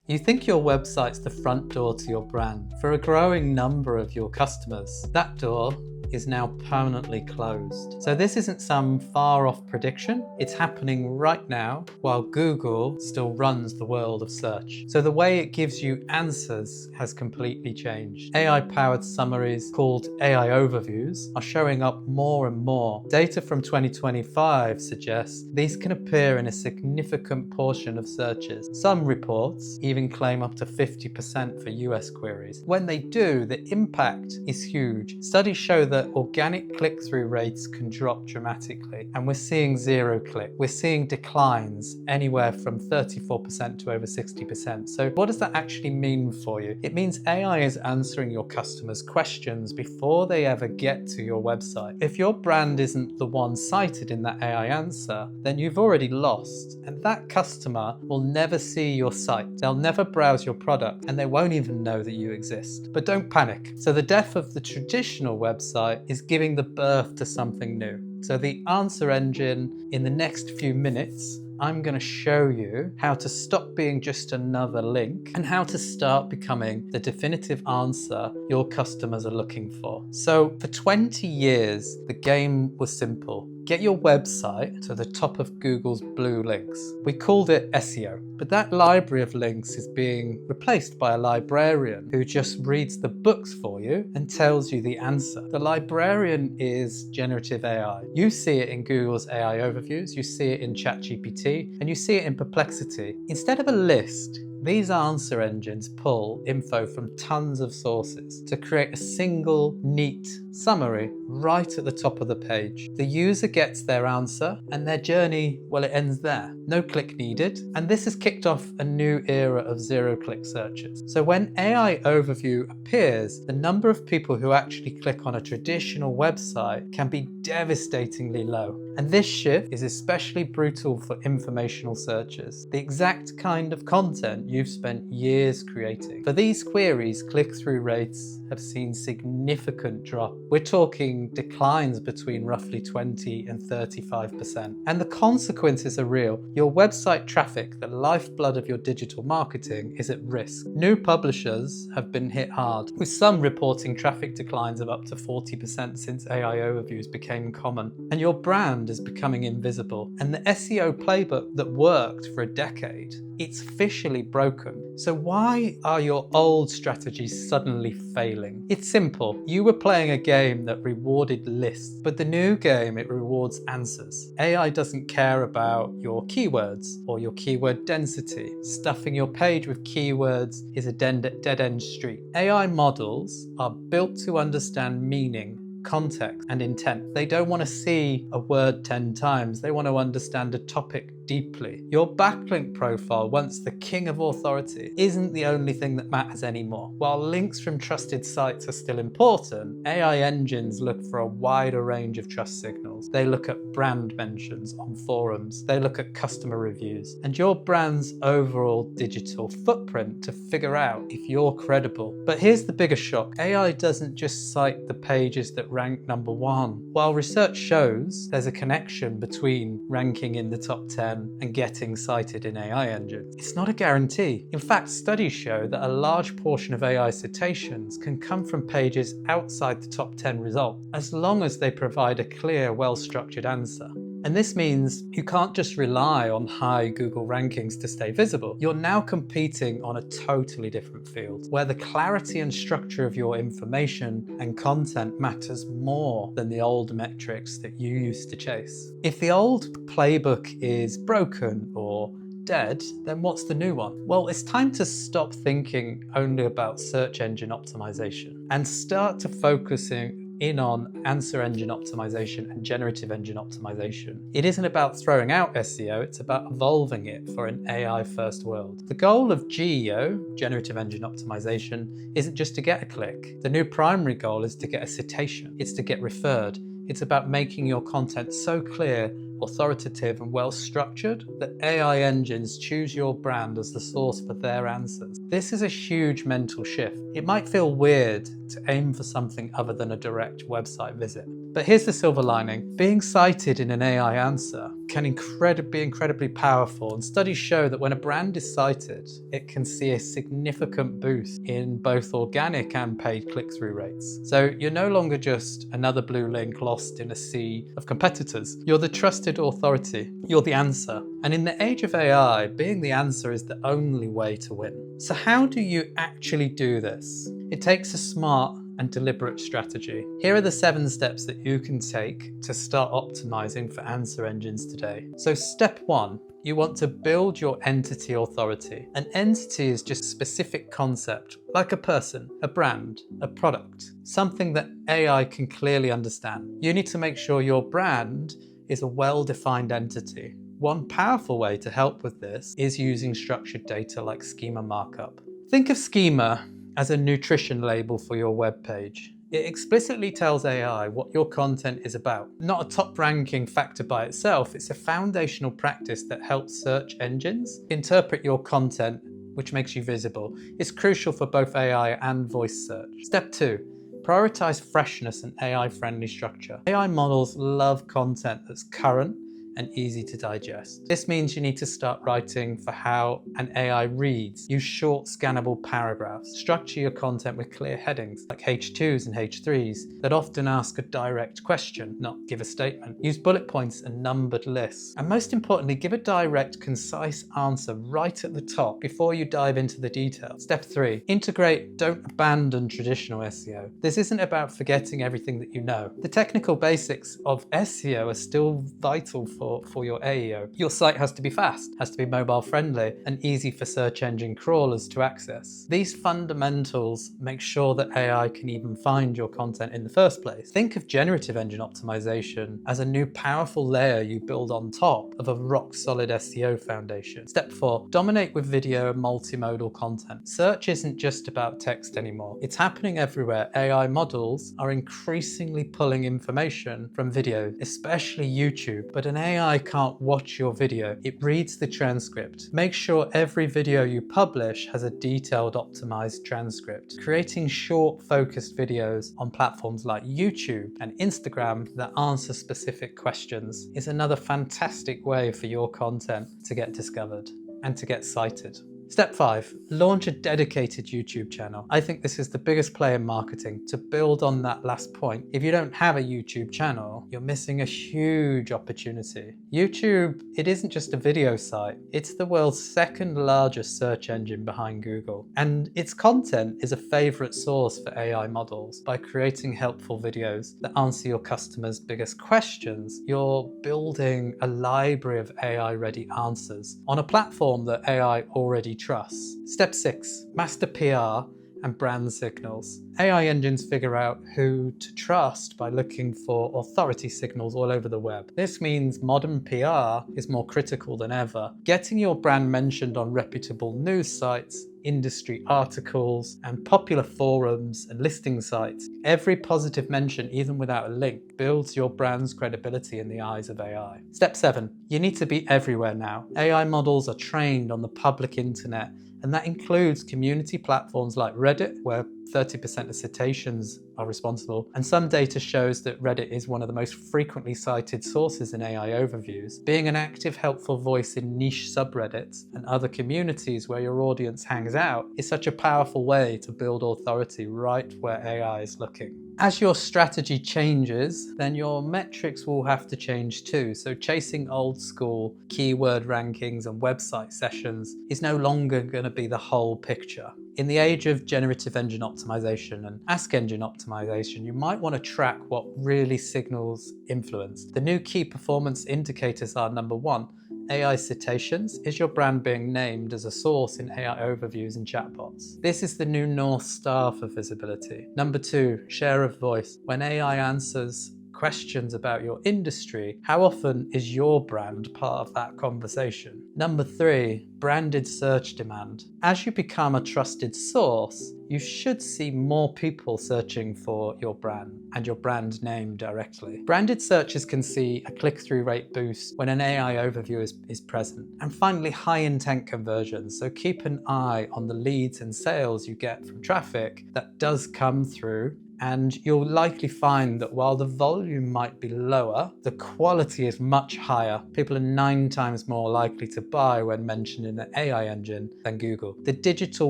You think your website's the front door to your brand. For a growing number of your customers, that door is now permanently closed. So this isn't some far-off prediction. It's happening right now while Google still runs the world of search. So the way it gives you answers has completely changed. AI-powered summaries called AI overviews are showing up more and more. Data from 2025 suggests these can appear in a significant portion of searches. Some reports even claim up to 50% for US queries. When they do, the impact is huge. Studies show that organic click-through rates can drop dramatically, and we're seeing zero click. We're seeing declines anywhere from 34% to over 60%. So what does that actually mean for you? It means AI is answering your customers' questions before they ever get to your website. If your brand isn't the one cited in that AI answer, then you've already lost, and that customer will never see your site. They'll never browse your product, and they won't even know that you exist. But don't panic. So the death of the traditional website is giving the birth to something new. So the answer engine, in the next few minutes, I'm going to show you how to stop being just another link and how to start becoming the definitive answer your customers are looking for. So for 20 years, the game was simple. Get your website to the top of Google's blue links. We called it SEO, but that library of links is being replaced by a librarian who just reads the books for you and tells you the answer. The librarian is generative AI. You see it in Google's AI overviews, you see it in ChatGPT, and you see it in Perplexity. Instead of a list, these answer engines pull info from tons of sources to create a single, neat summary right at the top of the page. The user gets their answer and their journey, well, it ends there. No click needed. And this has kicked off a new era of zero-click searches. So when AI overview appears, the number of people who actually click on a traditional website can be devastatingly low. And this shift is especially brutal for informational searches, the exact kind of content you've spent years creating. For these queries, click-through rates have seen significant drop. We're talking declines between roughly 20 and 35%. And the consequences are real. Your website traffic, the lifeblood of your digital marketing, is at risk. New publishers have been hit hard, with some reporting traffic declines of up to 40% since AI overviews became common. And your brand is becoming invisible. And the SEO playbook that worked for a decade, it's officially broken. So why are your old strategies suddenly failing? It's simple. You were playing a game that rewarded lists, but the new game, it rewards answers. AI doesn't care about your keywords or your keyword density. Stuffing your page with keywords is a dead-end street. AI models are built to understand meaning, context, and intent. They don't want to see a word 10 times. They want to understand a topic deeply. Your backlink profile, once the king of authority, isn't the only thing that matters anymore. While links from trusted sites are still important, AI engines look for a wider range of trust signals. They look at brand mentions on forums. They look at customer reviews and your brand's overall digital footprint to figure out if you're credible. But here's the bigger shock. AI doesn't just cite the pages that rank number 1. While research shows there's a connection between ranking in the top 10 and getting cited in AI engines, it's not a guarantee. In fact, studies show that a large portion of AI citations can come from pages outside the top 10 results, as long as they provide a clear, well-structured answer. And this means you can't just rely on high Google rankings to stay visible. You're now competing on a totally different field, where the clarity and structure of your information and content matters more than the old metrics that you used to chase. If the old playbook is broken or dead, then what's the new one? Well, it's time to stop thinking only about search engine optimization and start to focusing in on answer engine optimization and generative engine optimization. It isn't about throwing out SEO, it's about evolving it for an AI-first world. The goal of GEO, generative engine optimization, isn't just to get a click. The new primary goal is to get a citation. It's to get referred. It's about making your content so clear, authoritative, and well-structured that AI engines choose your brand as the source for their answers. This is a huge mental shift. It might feel weird to aim for something other than a direct website visit, But here's the silver lining. Being cited in an AI answer can be incredibly powerful, and studies show that when a brand is cited, it can see a significant boost in both organic and paid click-through rates. So you're no longer just another blue link lost in a sea of competitors. You're the trusted authority. You're the answer. And in the age of AI, being the answer is the only way to win. So how do you actually do this? It takes a smart and deliberate strategy. Here are the 7 steps that you can take to start optimizing for answer engines today. So step 1, you want to build your entity authority. An entity is just a specific concept, like a person, a brand, a product, something that AI can clearly understand. You need to make sure your brand is a well-defined entity. One powerful way to help with this is using structured data like schema markup. Think of schema as a nutrition label for your web page. It explicitly tells AI what your content is about. Not a top-ranking factor by itself, it's a foundational practice that helps search engines interpret your content, which makes you visible. It's crucial for both AI and voice search. Step 2. Prioritize freshness and AI-friendly structure. AI models love content that's current and easy to digest. This means you need to start writing for how an AI reads. Use short, scannable paragraphs. Structure your content with clear headings, like H2s and H3s, that often ask a direct question, not give a statement. Use bullet points and numbered lists. And most importantly, give a direct, concise answer right at the top before you dive into the details. Step 3. Integrate, don't abandon traditional SEO. This isn't about forgetting everything that you know. The technical basics of SEO are still vital for your AEO. Your site has to be fast, has to be mobile friendly, and easy for search engine crawlers to access. These fundamentals make sure that AI can even find your content in the first place. Think of generative engine optimization as a new powerful layer you build on top of a rock-solid SEO foundation. Step 4, dominate with video and multimodal content. Search isn't just about text anymore. It's happening everywhere. AI models are increasingly pulling information from video, especially YouTube, but an AI can't watch your video, it reads the transcript. Make sure every video you publish has a detailed, optimized transcript. Creating short, focused videos on platforms like YouTube and Instagram that answer specific questions is another fantastic way for your content to get discovered and to get cited. Step 5, launch a dedicated YouTube channel. I think this is the biggest play in marketing. To build on that last point, if you don't have a YouTube channel, you're missing a huge opportunity. YouTube, it isn't just a video site, it's the world's 2nd largest search engine behind Google. And its content is a favorite source for AI models. By creating helpful videos that answer your customers' biggest questions, you're building a library of AI-ready answers on a platform that AI already trusts. Step 6, master PR and brand signals. AI engines figure out who to trust by looking for authority signals all over the web. This means modern PR is more critical than ever. Getting your brand mentioned on reputable news sites, industry articles, and popular forums and listing sites. Every positive mention, even without a link, builds your brand's credibility in the eyes of AI. Step 7, you need to be everywhere now. AI models are trained on the public internet, and that includes community platforms like Reddit, where 30% of citations are responsible. And some data shows that Reddit is one of the most frequently cited sources in AI overviews. Being an active, helpful voice in niche subreddits and other communities where your audience hangs out is such a powerful way to build authority right where AI is looking. As your strategy changes, then your metrics will have to change too. So chasing old school keyword rankings and website sessions is no longer going to be the whole picture. In the age of generative engine optimization and ask engine optimization, you might want to track what really signals influence. The new key performance indicators are: number 1, AI citations. Is your brand being named as a source in AI overviews and chatbots? This is the new North Star for visibility. Number 2, share of voice. When AI answers questions about your industry, how often is your brand part of that conversation? Number 3, branded search demand. As you become a trusted source, you should see more people searching for your brand and your brand name directly. Branded searchers can see a click-through rate boost when an AI overview is present. And finally, high intent conversions. So keep an eye on the leads and sales you get from traffic that does come through And you'll likely find that while the volume might be lower, the quality is much higher. People are 9 times more likely to buy when mentioned in an AI engine than Google. The digital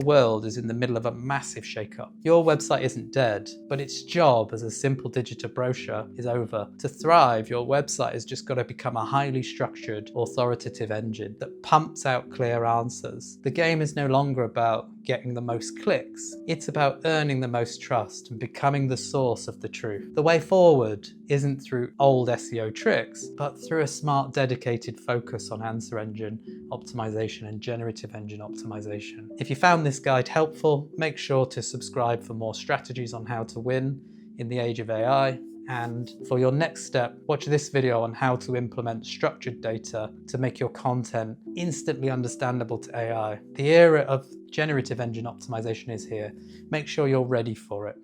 world is in the middle of a massive shake-up. Your website isn't dead, but its job as a simple digital brochure is over. To thrive, your website has just got to become a highly structured, authoritative engine that pumps out clear answers. The game is no longer about getting the most clicks. It's about earning the most trust and becoming the source of the truth. The way forward isn't through old SEO tricks, but through a smart, dedicated focus on answer engine optimization and generative engine optimization. If you found this guide helpful, make sure to subscribe for more strategies on how to win in the age of AI. And for your next step, watch this video on how to implement structured data to make your content instantly understandable to AI. The era of generative engine optimization is here. Make sure you're ready for it.